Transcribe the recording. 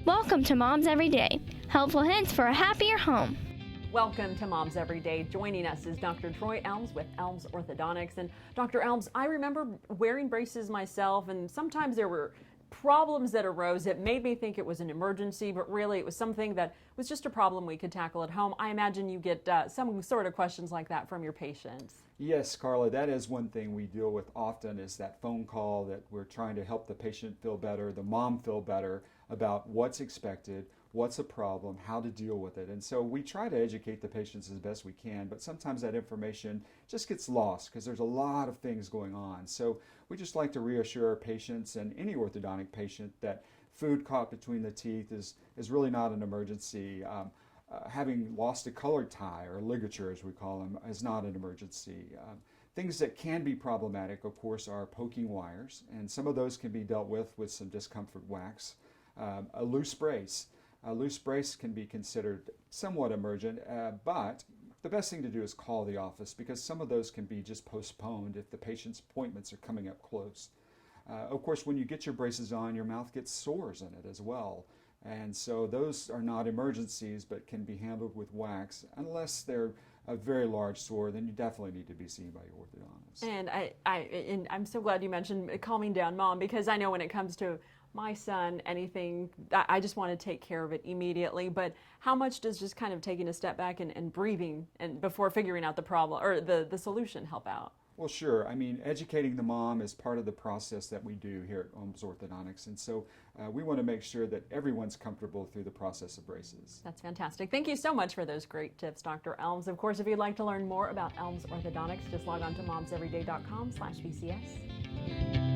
Welcome to Moms Every Day, helpful hints for a happier home. Welcome to Moms Every Day. Joining us is Dr. Troy Elms with Elms Orthodontics. And Dr. Elms, I remember wearing braces myself, and sometimes there were problems that arose that made me think it was an emergency, but really it was something that was just a problem we could tackle at home. I imagine you get some sort of questions like that from your patients. Yes, Carla, that is one thing we deal with often, is that phone call that we're trying to help the patient feel better, the mom feel better about what's expected, what's a problem, how to deal with it. And so we try to educate the patients as best we can, but sometimes that information just gets lost because there's a lot of things going on. So we just like to reassure our patients and any orthodontic patient that food caught between the teeth is really not an emergency. Having lost a colored tie, or ligature as we call them, is not an emergency. Things that can be problematic, of course, are poking wires, and some of those can be dealt with some discomfort wax. A loose brace. A loose brace can be considered somewhat emergent, but the best thing to do is call the office, because some of those can be just postponed if the patient's appointments are coming up close. Of course, when you get your braces on, your mouth gets sores in it as well. And so those are not emergencies, but can be handled with wax. Unless they're a very large sore, then you definitely need to be seen by your orthodontist. And I'm so glad you mentioned calming down mom, because I know when it comes to my son, anything, I just want to take care of it immediately. But how much does just kind of taking a step back and breathing and before figuring out the problem or the solution help out? Well, sure. I mean, educating the mom is part of the process that we do here at Elms Orthodontics. And so we want to make sure that everyone's comfortable through the process of braces. That's fantastic. Thank you so much for those great tips, Dr. Elms. Of course, if you'd like to learn more about Elms Orthodontics, just log on to momseveryday.com/BCS.